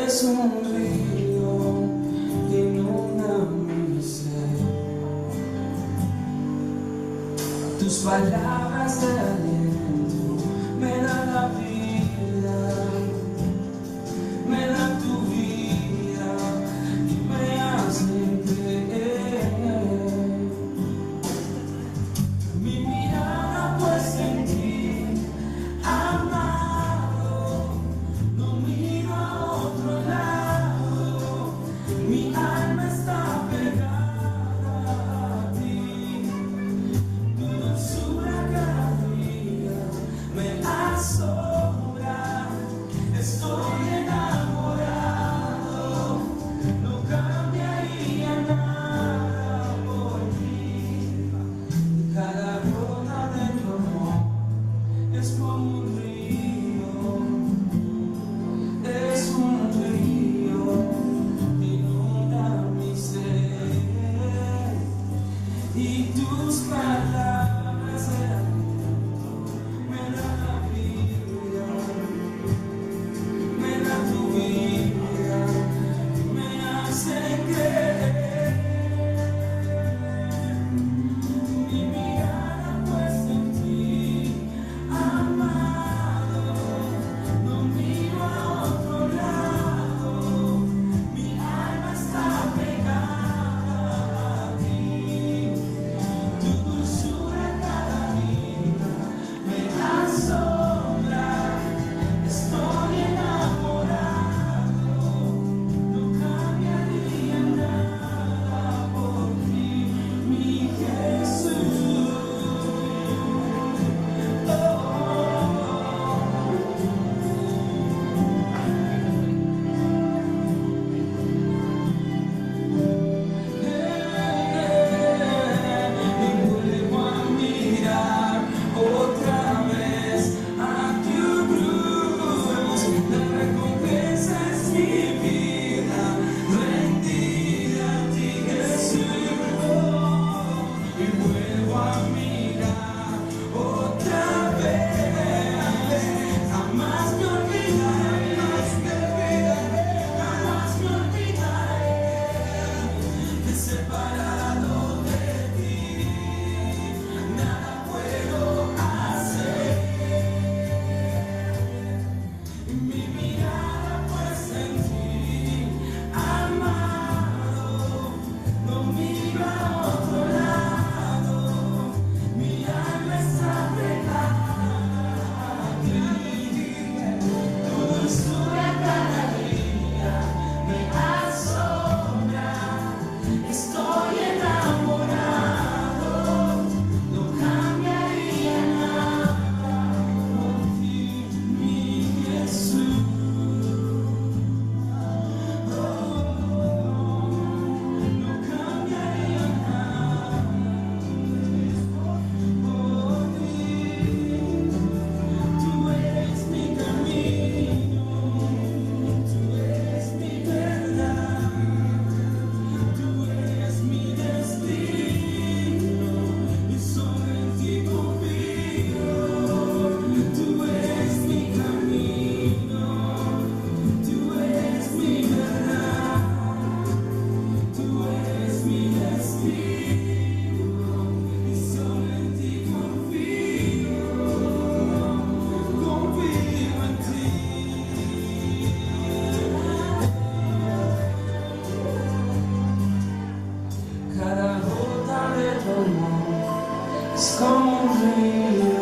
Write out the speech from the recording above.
Es un río que inunda mi ser. Tus palabras de aliento me dan la vida, me dan tu vida y me hacen creer. Mi mirada puesta en ti, amado, no miro a otro lado, mi alma está pegada a ti, tu dulzura cada día me asombra, estoy enamorado, no cambiaría nada por ti, cada gota de tu amor es como un río, es un río que inunda mi ser, y tus palabras de aliento me dan la vida, me dan tu vida y me hacen creer. Mi mirada puesta en ti, amado, no miro a otro lado, mi alma está pegada a ti, tu dulzura cada día me asombra, estoy enamorado, no cambiaría nada por ti, mi Jesús. Y vuelvo a mirar otra vez a tu cruz, la recompensa es mi vida, rendida a ti, Jesús. Y vuelvo a mirar otra vez, jamás me olvidaré, jamás me olvidaré de separado de ti, nada puedo hacer. Mi mirada puesta en ti, amado, no miro a otro lado, mi alma está pegada a ti, tu dulzura cada día me asombra, estoy enamorado, no cambiaría nada por ti, mi Jesús. No cambiaría nada por ti, tú eres mi camino, tú eres mi verdad, tú eres mi destino, y solo en ti confío. Tú eres mi camino, tú eres mi verdad, tú eres mi destino, y solo en ti confío, confío en ti. Cada gota de tu amor es como un río